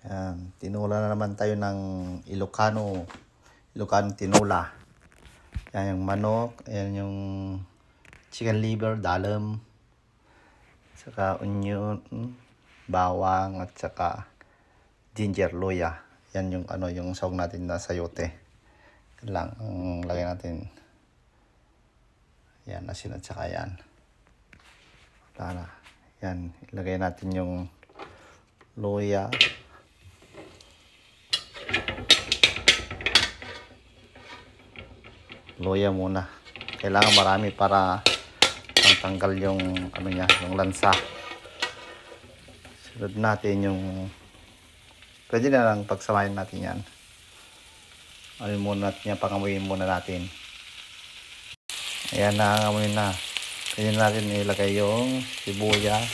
Yan, tinula na naman tayo ng Ilocano tinula. Yan yung manok, yan yung chicken liver, dalam, saka onion, bawang at saka ginger, luya. Yan yung yung sahog natin na sayote. Yan lang ang lagay natin. Yan, asin at saka yan. Wala na. Yan, ilagay natin yung luya. Luya muna. Kailangan marami para tanggal yung yung lansa. Sunod natin yung pwede na lang pagsamahin natin yan. Amoy muna natin yan, pangamuyin muna natin. Ayan, nangangamoy na. Pwede natin ilagay yung sibuyas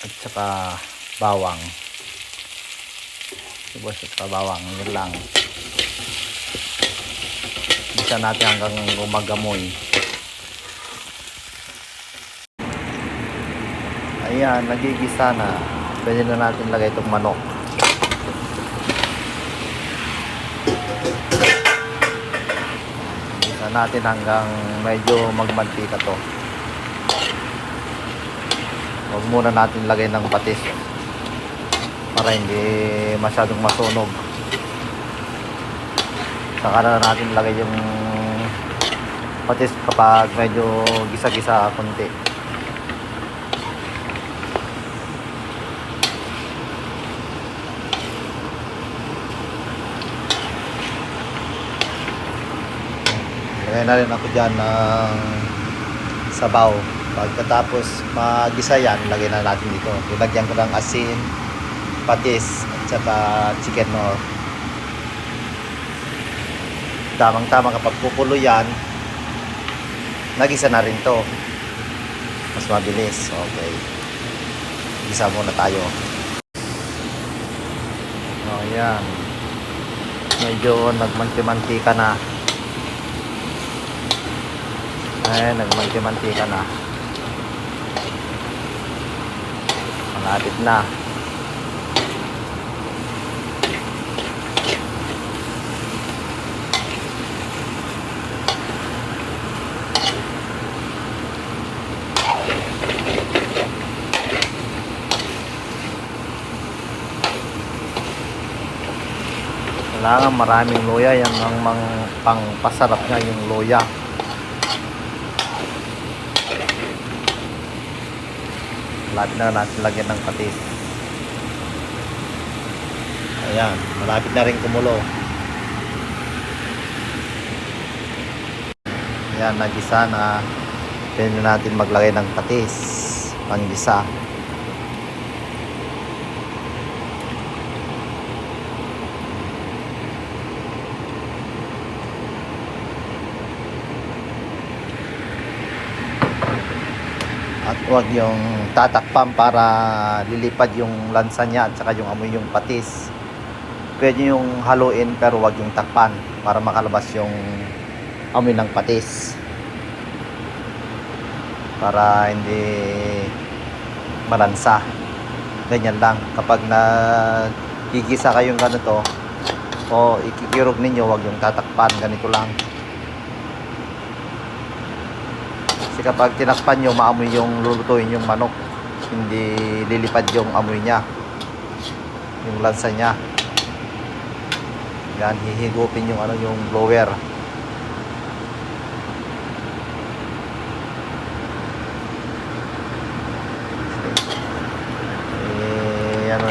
at saka bawang. Sibuyas at saka bawang, yun lang. Bisa natin hanggang gumagamoy. Ayan, nagigisa na. Pwede na natin lagay itong manok. Gisa natin hanggang medyo magmantika to. Huwag muna natin lagay ng patis para hindi masyadong masunog. Saka na natin lagay yung patis kapag medyo gisa-gisa konti. Lagay na rin ako dyan ng sabaw. Pagkatapos magisa yan, lagay na natin dito. Ilagyan ko ng asin, patis at saka chicken nor. Tamang-tama kapag kukulo yan, nagisa na rin to. Mas mabilis. Okay. Gisa muna tayo. O, yan. Medyo nagmanti-mantika na. Ayan, nagmanti-mantika na. Malapit na. Kailangan maraming luya. Yan ang pangpasarap niya, yung luya. Malapit na natin lagyan ng patis. Ayan, malapit na rin kumulo. Ayan, nagisa na. Pwede na natin maglagay ng patis, panggisa. At huwag yung tatakpan para lilipad yung lansa niya at saka yung amoy yung patis. Pwede yung haluin pero huwag yung takpan para makalabas yung amoy ng patis. Para hindi malansa. Ganyan lang. Kapag nagigisa kayong ganito o ikikirog ninyo, huwag yung tatakpan. Ganito lang. Kasi kapag tinakpan nyo, maamoy yung lulutuin yung manok. Hindi lilipad yung amoy niya. Yung lansa niya. Yan, hihigupin yung yung blower.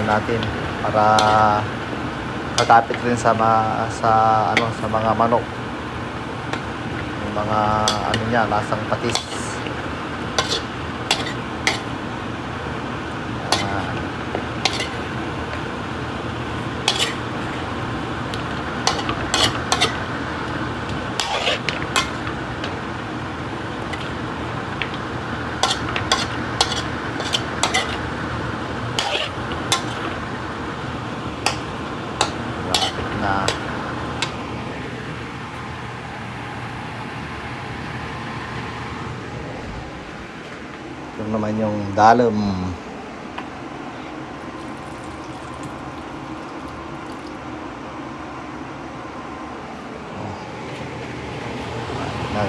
Natin para kakapit rin sa mga manok. Yung mga niya, lasang patis. Na ito naman yung dalam.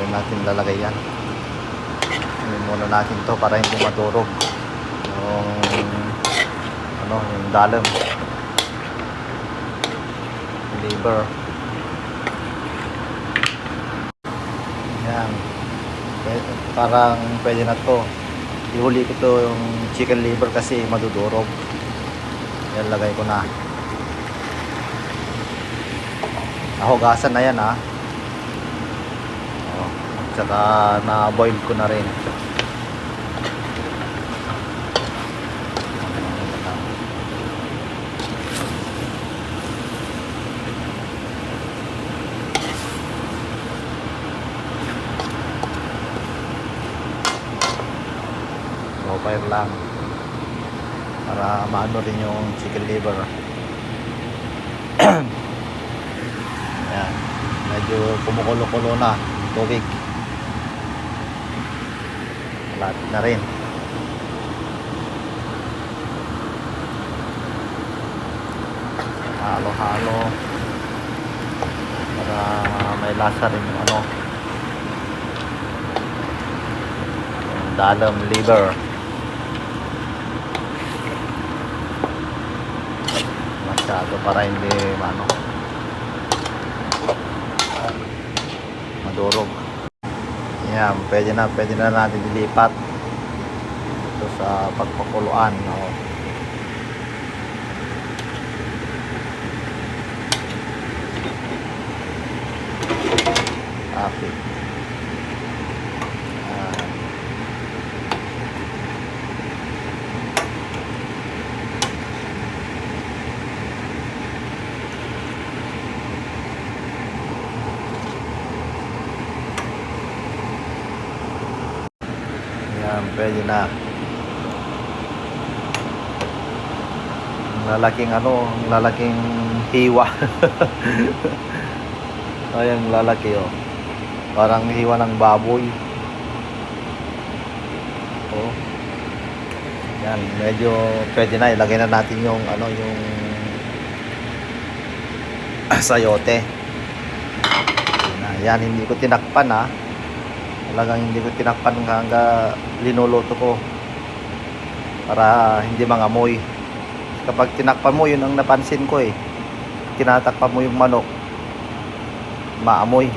natin lalagay yan. Inumin muna natin to para hindi madurog yung dalam, liver. Yan. Parang pwede na to. Ihuli ko to yung chicken liver kasi madudurog. Yan, lagay ko na. Nahugasan na yan, ha. At saka na-boil ko na rin. Fire lang para maano rin yung chicken liver. Yan, medyo kumukulo-kulo na tubig, malapit na rin. Halo-halo para may lasa rin yung yung dalam liver. Para hindi madurog. Yan, pwede na natin dilipat ito sa pagpakuluan. Okay. Pwede na. Lalaking hiwa. Ayan, lalaki, oh. Parang hiwa ng baboy. Oh. Yan, medyo pwede na. Ilagay na natin yung sayote. Yan, hindi ko tinakpan, ha. Talagang hindi ko tinakpan hanggang linuluto ko para hindi mangamoy. Kapag tinakpan mo, yun ang napansin ko, tinatakpan mo yung manok, maamoy.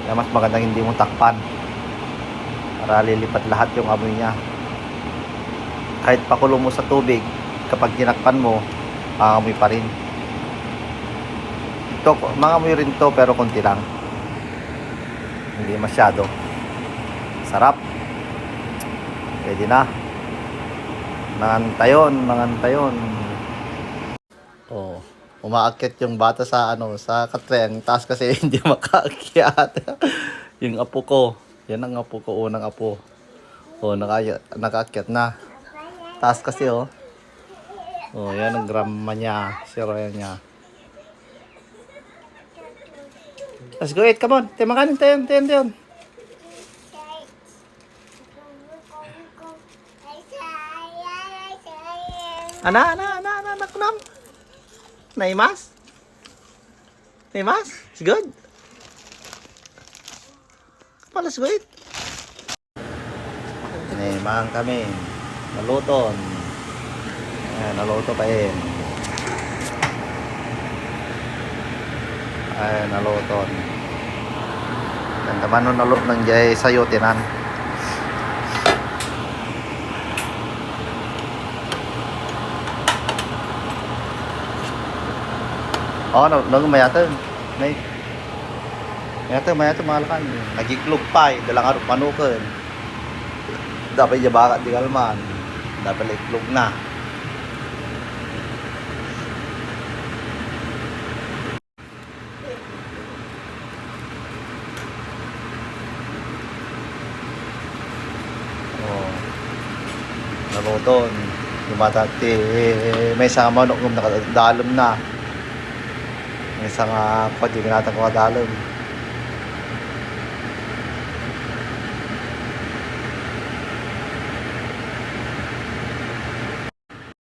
Kaya mas magandang hindi mo takpan para lilipat lahat yung amoy niya. Kahit pakulo mo sa tubig, kapag tinakpan mo, mangamoy pa rin. Ito, mangamoy rin to pero konti lang, hindi masyado. Sarap. Pwede na. Mangantayon. Oh, umaakyat yung bata sa katre. Ang taas kasi hindi makaakyat. Yung apo ko. Yan ang apo ko, unang apo. Oh, nakaakyat na. Taas kasi, oh. Oh, yan ang grandma niya. Siro yan niya. Let's go eat, come on. Makanin tayo. Anak, kunam. Naimas? It's good. Let's go eat. Naimang kami. Naluton. Ayan, naluto pa yun. Ayan, naluton. Ganda man nun naluto ng jay sayo tinan. Oh, mayatag. Mayatag malakan. Nagiklog pa, dalang araw panukan. Dapat jabakat di kalman. Dapat iklog na. Oh. Naluton. Lumatati. May sama manok ng nakadalom na. Isang pwede kinatang ko kadalom.